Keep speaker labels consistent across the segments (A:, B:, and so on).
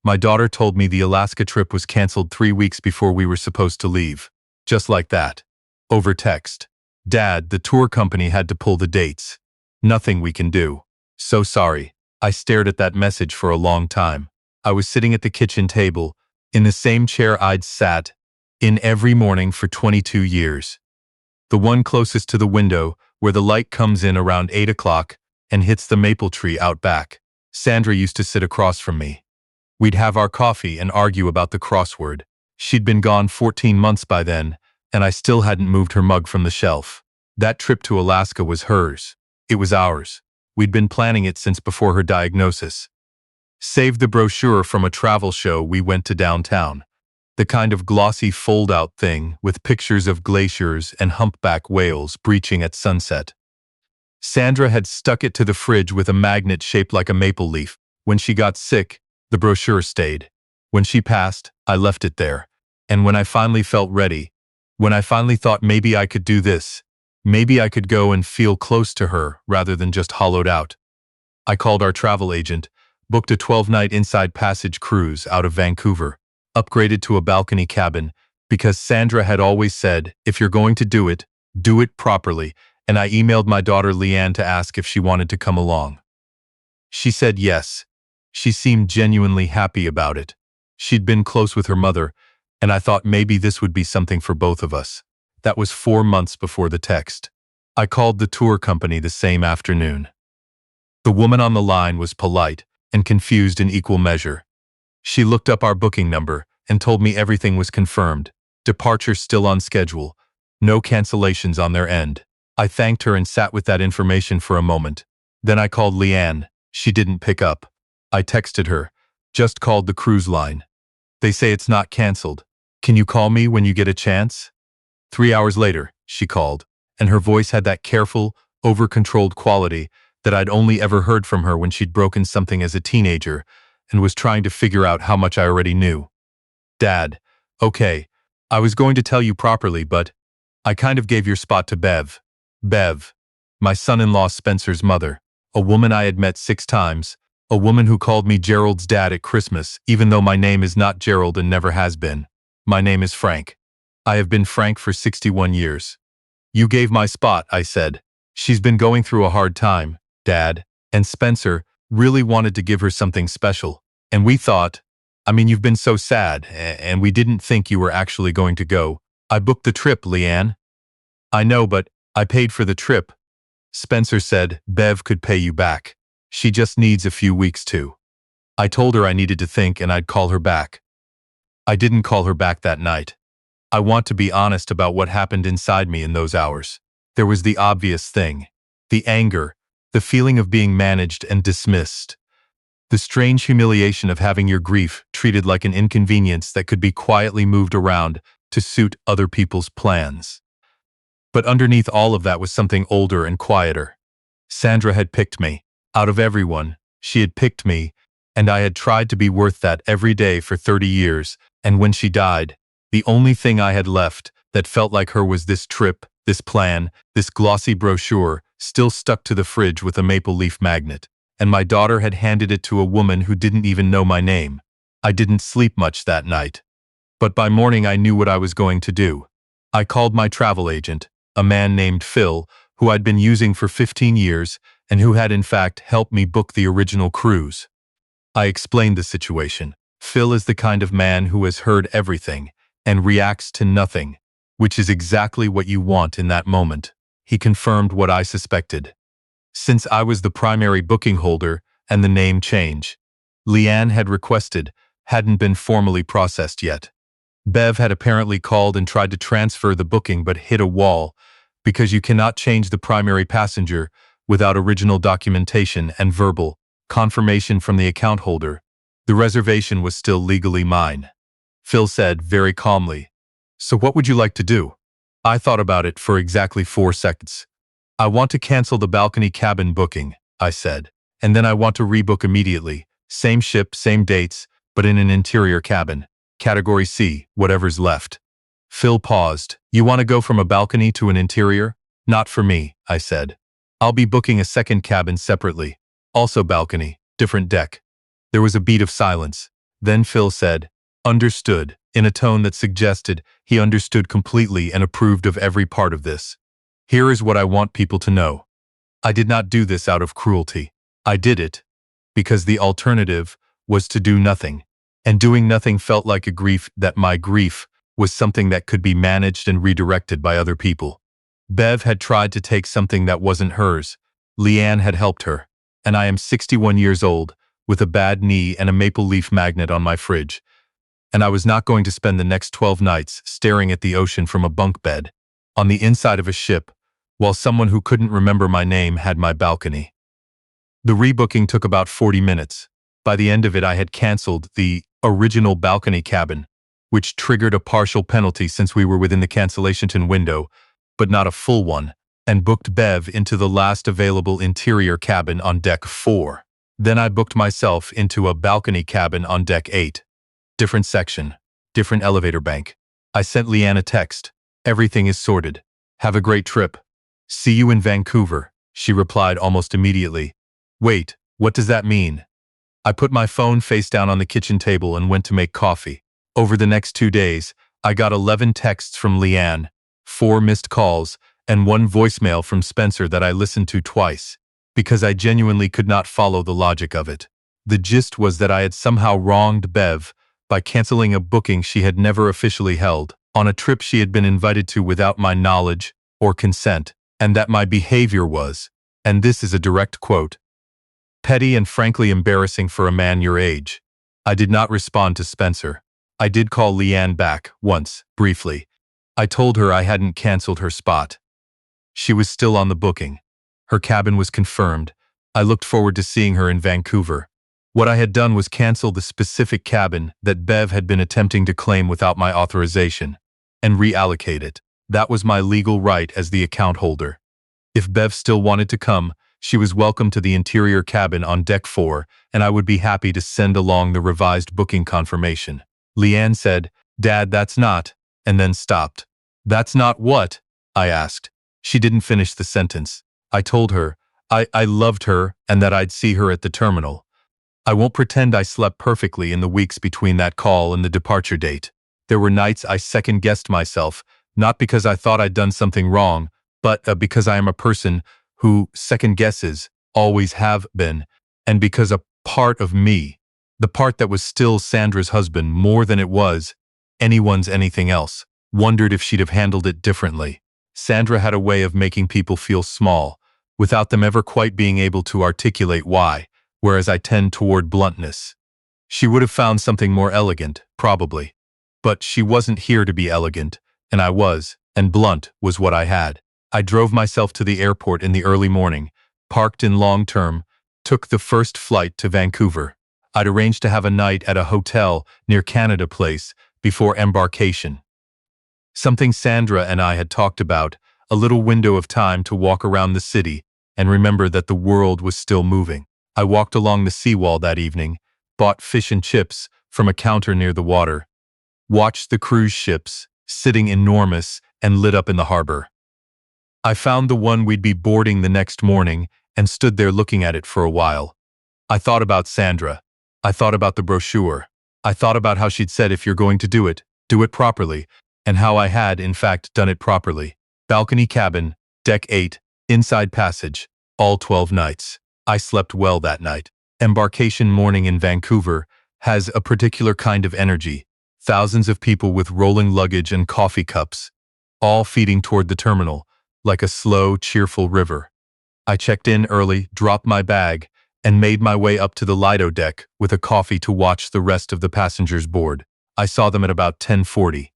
A: My daughter told me the Alaska trip was canceled 3 weeks before we were supposed to leave. Just like that. Over text. Dad, the tour company had to pull the dates. Nothing we can do. So sorry. I stared at that message for a long time. I was sitting at the kitchen table, in the same chair I'd sat in every morning for 22 years. The one closest to the window, where the light comes in around 8 o'clock and hits the maple tree out back. Sandra used to sit across from me. We'd have our coffee and argue about the crossword. She'd been gone 14 months by then, and I still hadn't moved her mug from the shelf. That trip to Alaska was hers. It was ours. We'd been planning it since before her diagnosis. Saved the brochure from a travel show we went to downtown. The kind of glossy fold-out thing with pictures of glaciers and humpback whales breaching at sunset. Sandra had stuck it to the fridge with a magnet shaped like a maple leaf. When she got sick, the brochure stayed. When she passed, I left it there. And when I finally felt ready, when I finally thought maybe I could do this, maybe I could go and feel close to her rather than just hollowed out, I called our travel agent, booked a 12-night inside passage cruise out of Vancouver, upgraded to a balcony cabin, because Sandra had always said, if you're going to do it properly, and I emailed my daughter Leanne to ask if she wanted to come along. She said yes. She seemed genuinely happy about it. She'd been close with her mother, and I thought maybe this would be something for both of us. That was 4 months before the text. I called the tour company the same afternoon. The woman on the line was polite and confused in equal measure. She looked up our booking number and told me everything was confirmed. Departure still on schedule. No cancellations on their end. I thanked her and sat with that information for a moment. Then I called Leanne. She didn't pick up. I texted her. Just called the cruise line. They say it's not canceled. Can you call me when you get a chance? 3 hours later, she called, and her voice had that careful, over-controlled quality that I'd only ever heard from her when she'd broken something as a teenager and was trying to figure out how much I already knew. Dad, okay, I was going to tell you properly, but I kind of gave your spot to Bev. Bev, my son-in-law Spencer's mother, a woman I had met 6 times, a woman who called me Gerald's dad at Christmas, even though my name is not Gerald and never has been. My name is Frank. I have been Frank for 61 years. You gave my spot, I said. She's been going through a hard time, Dad, and Spencer really wanted to give her something special. And we thought, you've been so sad, and we didn't think you were actually going to go. I booked the trip, Leanne. I know, but I paid for the trip. Spencer said Bev could pay you back. She just needs a few weeks too. I told her I needed to think and I'd call her back. I didn't call her back that night. I want to be honest about what happened inside me in those hours. There was the obvious thing. The anger, the feeling of being managed and dismissed. The strange humiliation of having your grief treated like an inconvenience that could be quietly moved around to suit other people's plans. But underneath all of that was something older and quieter. Sandra had picked me. Out of everyone, she had picked me, and I had tried to be worth that every day for 30 years, and when she died, the only thing I had left that felt like her was this trip, this plan, this glossy brochure, still stuck to the fridge with a maple leaf magnet, and my daughter had handed it to a woman who didn't even know my name. I didn't sleep much that night. But by morning I knew what I was going to do. I called my travel agent, a man named Phil, who I'd been using for 15 years and who had in fact helped me book the original cruise. I explained the situation. Phil is the kind of man who has heard everything and reacts to nothing, which is exactly what you want in that moment. He confirmed what I suspected. Since I was the primary booking holder and the name change Leanne had requested hadn't been formally processed yet. Bev had apparently called and tried to transfer the booking but hit a wall because you cannot change the primary passenger without original documentation and verbal confirmation from the account holder. The reservation was still legally mine. Phil said very calmly, "So what would you like to do?" I thought about it for exactly 4 seconds. "I want to cancel the balcony cabin booking," I said, "and then I want to rebook immediately. Same ship, same dates, but in an interior cabin. Category C, whatever's left." Phil paused. "You want to go from a balcony to an interior?" "Not for me," I said. "I'll be booking a second cabin separately. Also balcony, different deck." There was a beat of silence. Then Phil said, "Understood," in a tone that suggested he understood completely and approved of every part of this. "Here is what I want people to know. I did not do this out of cruelty. I did it because the alternative was to do nothing. And doing nothing felt like a grief that my grief was something that could be managed and redirected by other people. Bev had tried to take something that wasn't hers. Leanne had helped her. And I am 61 years old, with a bad knee and a maple leaf magnet on my fridge. And I was not going to spend the next 12 nights staring at the ocean from a bunk bed, on the inside of a ship, while someone who couldn't remember my name had my balcony. The rebooking took about 40 minutes. By the end of it, I had canceled the original balcony cabin, which triggered a partial penalty since we were within the cancellation window, but not a full one, and booked Bev into the last available interior cabin on deck 4. Then I booked myself into a balcony cabin on deck 8. Different section, different elevator bank. I sent Leanne a text. "Everything is sorted. Have a great trip. See you in Vancouver," she replied almost immediately. "Wait, what does that mean?" I put my phone face down on the kitchen table and went to make coffee. Over the next 2 days, I got 11 texts from Leanne, 4 missed calls, and 1 voicemail from Spencer that I listened to twice, because I genuinely could not follow the logic of it. The gist was that I had somehow wronged Bev by canceling a booking she had never officially held, on a trip she had been invited to without my knowledge or consent, and that my behavior was, and this is a direct quote, "petty and frankly embarrassing for a man your age." I did not respond to Spencer. I did call Leanne back, once, briefly. I told her I hadn't canceled her spot. She was still on the booking. Her cabin was confirmed. I looked forward to seeing her in Vancouver. What I had done was cancel the specific cabin that Bev had been attempting to claim without my authorization, and reallocate it. That was my legal right as the account holder. If Bev still wanted to come, she was welcome to the interior cabin on deck 4, and I would be happy to send along the revised booking confirmation. Leanne said, "Dad, that's not," and then stopped. "That's not what?" I asked. She didn't finish the sentence. I told her I loved her and that I'd see her at the terminal. I won't pretend I slept perfectly in the weeks between that call and the departure date. There were nights I second-guessed myself, not because I thought I'd done something wrong, but because I am a person who second-guesses, always have been, and because a part of me, the part that was still Sandra's husband more than it was anyone's anything else, wondered if she'd have handled it differently. Sandra had a way of making people feel small, without them ever quite being able to articulate why, whereas I tend toward bluntness. She would have found something more elegant, probably. But she wasn't here to be elegant, and I was, and blunt was what I had. I drove myself to the airport in the early morning, parked in long-term, took the first flight to Vancouver. I'd arranged to have a night at a hotel near Canada Place before embarkation. Something Sandra and I had talked about, a little window of time to walk around the city and remember that the world was still moving. I walked along the seawall that evening, bought fish and chips from a counter near the water, watched the cruise ships, sitting enormous and lit up in the harbor. I found the one we'd be boarding the next morning and stood there looking at it for a while. I thought about Sandra. I thought about the brochure. I thought about how she'd said if you're going to do it properly, and how I had, in fact, done it properly. Balcony cabin, deck 8, inside passage, all 12 nights. I slept well that night. Embarkation morning in Vancouver has a particular kind of energy. Thousands of people with rolling luggage and coffee cups, all feeding toward the terminal, like a slow, cheerful river. I checked in early, dropped my bag, and made my way up to the Lido deck with a coffee to watch the rest of the passengers board. I saw them at about 10:40.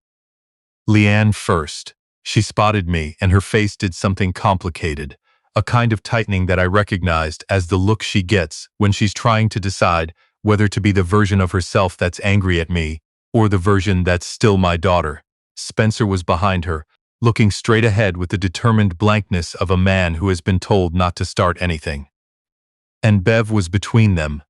A: Leanne first. She spotted me, and her face did something complicated, a kind of tightening that I recognized as the look she gets when she's trying to decide whether to be the version of herself that's angry at me or the version that's still my daughter. Spencer was behind her, looking straight ahead with the determined blankness of a man who has been told not to start anything. And Bev was between them,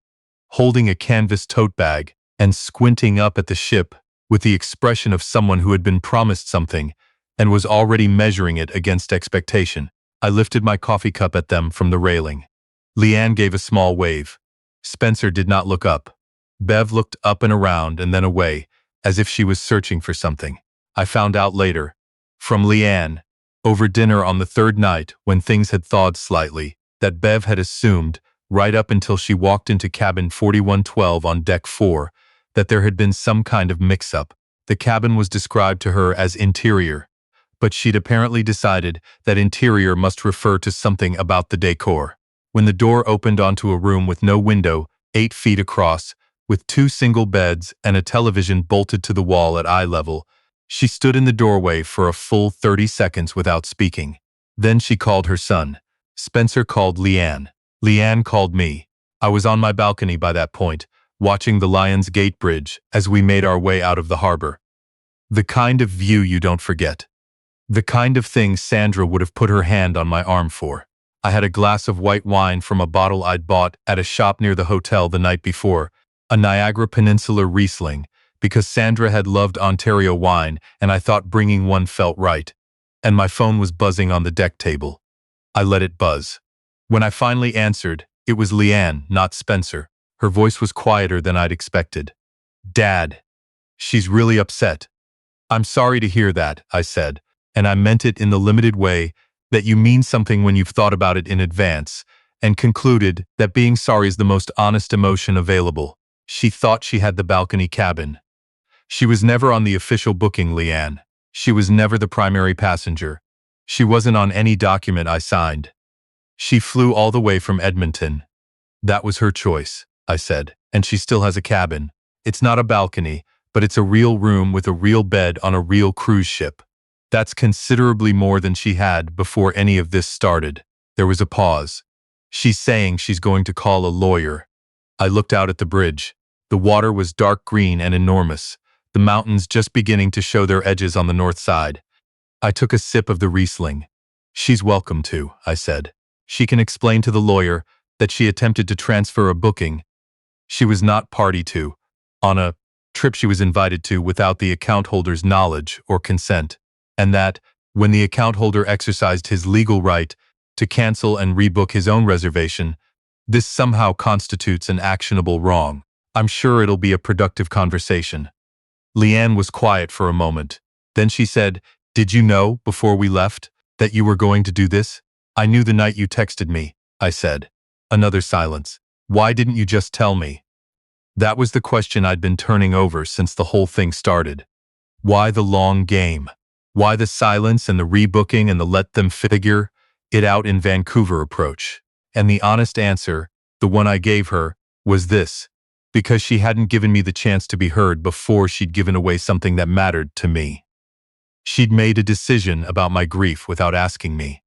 A: holding a canvas tote bag and squinting up at the ship with the expression of someone who had been promised something and was already measuring it against expectation. I lifted my coffee cup at them from the railing. Leanne gave a small wave. Spencer did not look up. Bev looked up and around and then away, as if she was searching for something. I found out later, from Leanne, over dinner on the third night when things had thawed slightly, that Bev had assumed, right up until she walked into cabin 4112 on deck 4, that there had been some kind of mix-up. The cabin was described to her as interior, but she'd apparently decided that interior must refer to something about the decor. When the door opened onto a room with no window, 8 feet across, with 2 single beds and a television bolted to the wall at eye level, she stood in the doorway for a full 30 seconds without speaking. Then she called her son. Spencer called Leanne. Leanne called me. I was on my balcony by that point, watching the Lions Gate Bridge as we made our way out of the harbor. The kind of view you don't forget. The kind of thing Sandra would have put her hand on my arm for. I had a glass of white wine from a bottle I'd bought at a shop near the hotel the night before, a Niagara Peninsula Riesling, because Sandra had loved Ontario wine and I thought bringing one felt right. And my phone was buzzing on the deck table. I let it buzz. When I finally answered, it was Leanne, not Spencer. Her voice was quieter than I'd expected. "Dad. She's really upset." "I'm sorry to hear that," I said, and I meant it in the limited way that you mean something when you've thought about it in advance, and concluded that being sorry is the most honest emotion available. She thought she had the balcony cabin. She was never on the official booking, Leanne. She was never the primary passenger. She wasn't on any document I signed. She flew all the way from Edmonton. That was her choice, I said, and she still has a cabin. It's not a balcony, but it's a real room with a real bed on a real cruise ship. That's considerably more than she had before any of this started. There was a pause. She's saying she's going to call a lawyer. I looked out at the bridge. The water was dark green and enormous, the mountains just beginning to show their edges on the north side. I took a sip of the Riesling. "She's welcome to," I said. "She can explain to the lawyer that she attempted to transfer a booking she was not party to, on a trip she was invited to without the account holder's knowledge or consent, and that, when the account holder exercised his legal right to cancel and rebook his own reservation, this somehow constitutes an actionable wrong. I'm sure it'll be a productive conversation." Leanne was quiet for a moment. Then she said, "Did you know, before we left, that you were going to do this?" "I knew the night you texted me," I said. Another silence. "Why didn't you just tell me?" That was the question I'd been turning over since the whole thing started. Why the long game? Why the silence and the rebooking and the let them figure it out in Vancouver approach? And the honest answer, the one I gave her, was this: because she hadn't given me the chance to be heard before she'd given away something that mattered to me. She'd made a decision about my grief without asking me.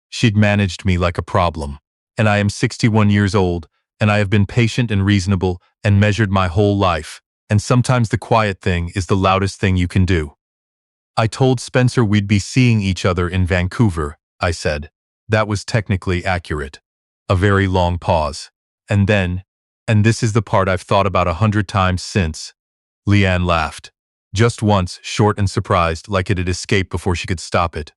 A: She'd managed me like a problem. And I am 61 years old, and I have been patient and reasonable and measured my whole life, and sometimes the quiet thing is the loudest thing you can do. "I told Spencer we'd be seeing each other in Vancouver," I said. That was technically accurate. A very long pause. And then, and this is the part I've thought about 100 times since, Leanne laughed. Just once, short and surprised, like it had escaped before she could stop it.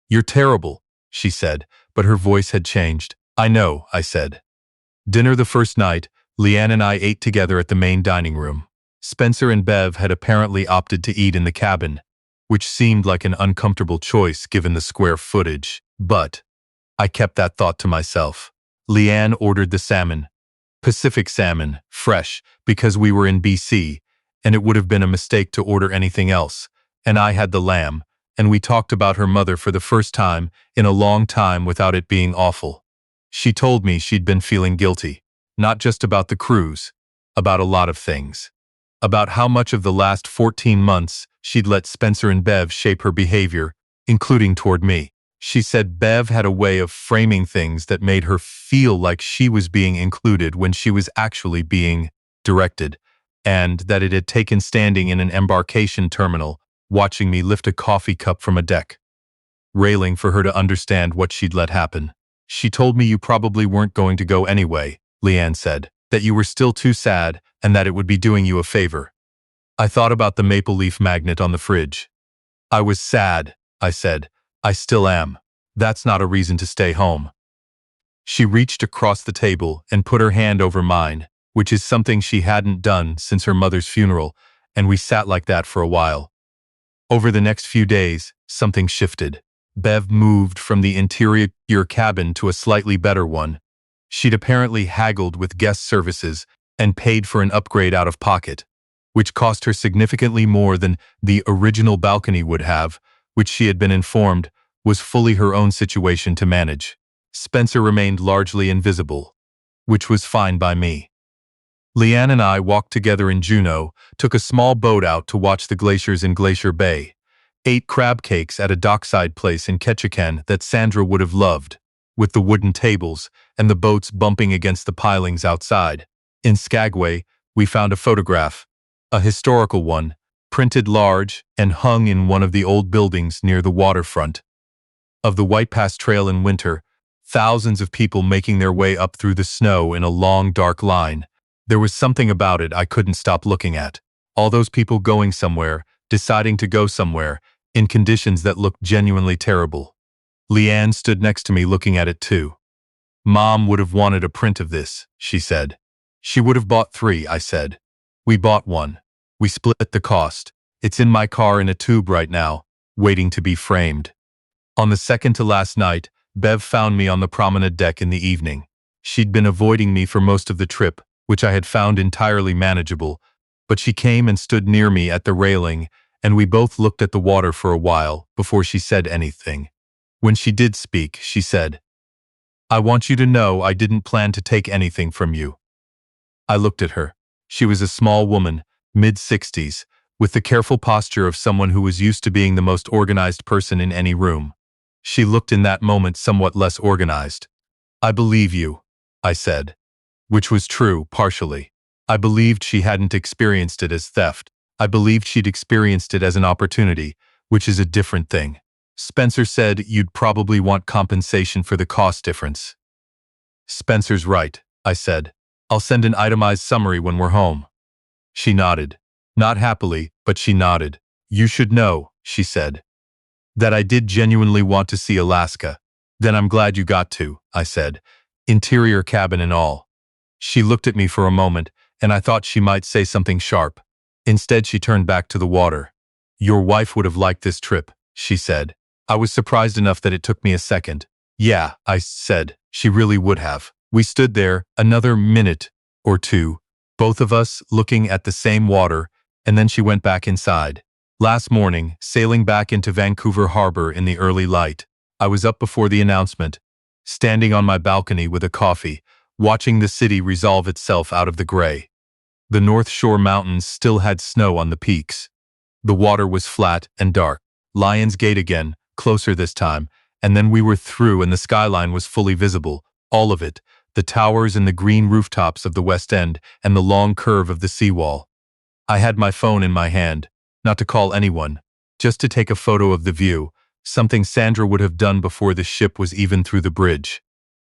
A: "You're terrible," she said, but her voice had changed. "I know," I said. Dinner the first night, Leanne and I ate together at the main dining room. Spencer and Bev had apparently opted to eat in the cabin, which seemed like an uncomfortable choice given the square footage, but I kept that thought to myself. Leanne ordered the salmon, Pacific salmon, fresh, because we were in BC, and it would have been a mistake to order anything else, and I had the lamb, and we talked about her mother for the first time in a long time without it being awful. She told me she'd been feeling guilty, not just about the cruise, about a lot of things. About how much of the last 14 months she'd let Spencer and Bev shape her behavior, including toward me. She said Bev had a way of framing things that made her feel like she was being included when she was actually being directed, and that it had taken standing in an embarkation terminal, watching me lift a coffee cup from a deck, railing for her to understand what she'd let happen. "She told me you probably weren't going to go anyway," Leanne said, "that you were still too sad and that it would be doing you a favor." I thought about the maple leaf magnet on the fridge. "I was sad," I said. "I still am. That's not a reason to stay home." She reached across the table and put her hand over mine. which is something she hadn't done since her mother's funeral, and we sat like that for a while. Over the next few days, something shifted. Bev moved from the interior cabin to a slightly better one. She'd apparently haggled with guest services and paid for an upgrade out of pocket, which cost her significantly more than the original balcony would have, which she had been informed was fully her own situation to manage. Spencer remained largely invisible, which was fine by me. Leanne and I walked together in Juneau, took a small boat out to watch the glaciers in Glacier Bay, ate crab cakes at a dockside place in Ketchikan that Sandra would have loved, with the wooden tables and the boats bumping against the pilings outside. In Skagway, we found a photograph, a historical one, printed large and hung in one of the old buildings near the waterfront. Of the White Pass Trail in winter, thousands of people making their way up through the snow in a long, dark line. There was something about it I couldn't stop looking at. All those people going somewhere, deciding to go somewhere, in conditions that looked genuinely terrible. Leanne stood next to me looking at it too. Mom would have wanted a print of this, she said. She would have bought 3, I said. We bought one. We split the cost. It's in my car in a tube right now, waiting to be framed. On the second to last night, Bev found me on the promenade deck in the evening. She'd been avoiding me for most of the trip, which I had found entirely manageable, but she came and stood near me at the railing, and we both looked at the water for a while before she said anything. When she did speak, she said, "I want you to know I didn't plan to take anything from you." I looked at her. She was a small woman, mid-60s, with the careful posture of someone who was used to being the most organized person in any room. She looked in that moment somewhat less organized. "I believe you," I said. Which was true, partially. I believed she hadn't experienced it as theft. I believed she'd experienced it as an opportunity, which is a different thing. Spencer said you'd probably want compensation for the cost difference. Spencer's right, I said. I'll send an itemized summary when we're home. She nodded. Not happily, but she nodded. You should know, she said, that I did genuinely want to see Alaska. Then I'm glad you got to, I said. Interior cabin and all. She looked at me for a moment, and I thought she might say something sharp. Instead, she turned back to the water. Your wife would have liked this trip, she said. I was surprised enough that it took me a second. Yeah, I said, she really would have. We stood there another minute or two, both of us looking at the same water, and then she went back inside. Last morning, sailing back into Vancouver Harbor in the early light, I was up before the announcement, standing on my balcony with a coffee, watching the city resolve itself out of the gray. The North Shore Mountains still had snow on the peaks. The water was flat and dark. Lions Gate again, closer this time, and then we were through and the skyline was fully visible, all of it, the towers and the green rooftops of the West End and the long curve of the seawall. I had my phone in my hand, not to call anyone, just to take a photo of the view, something Sandra would have done before the ship was even through the bridge.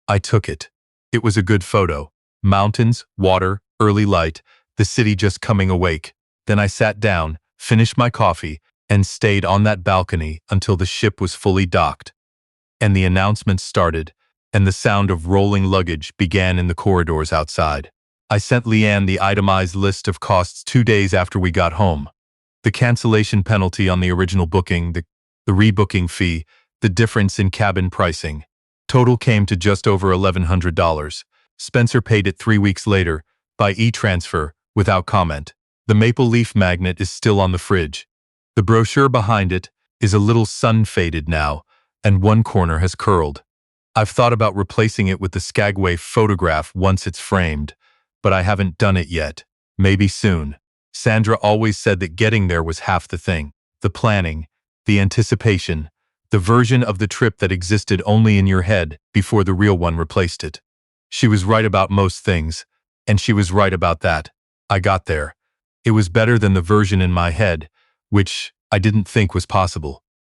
A: I took it. It was a good photo. Mountains, water, early light, the city just coming awake. Then I sat down, finished my coffee, and stayed on that balcony until the ship was fully docked. And the announcement started, and the sound of rolling luggage began in the corridors outside. I sent Leanne the itemized list of costs 2 days after we got home. The cancellation penalty on the original booking, the rebooking fee, the difference in cabin pricing. Total came to just over $1,100. Spencer paid it 3 weeks later, by e-transfer, without comment. The maple leaf magnet is still on the fridge. The brochure behind it is a little sun-faded now, and one corner has curled. I've thought about replacing it with the Skagway photograph once it's framed, but I haven't done it yet. Maybe soon. Sandra always said that getting there was half the thing. The planning, the anticipation, the version of the trip that existed only in your head before the real one replaced it. She was right about most things, and she was right about that. I got there. It was better than the version in my head, which I didn't think was possible.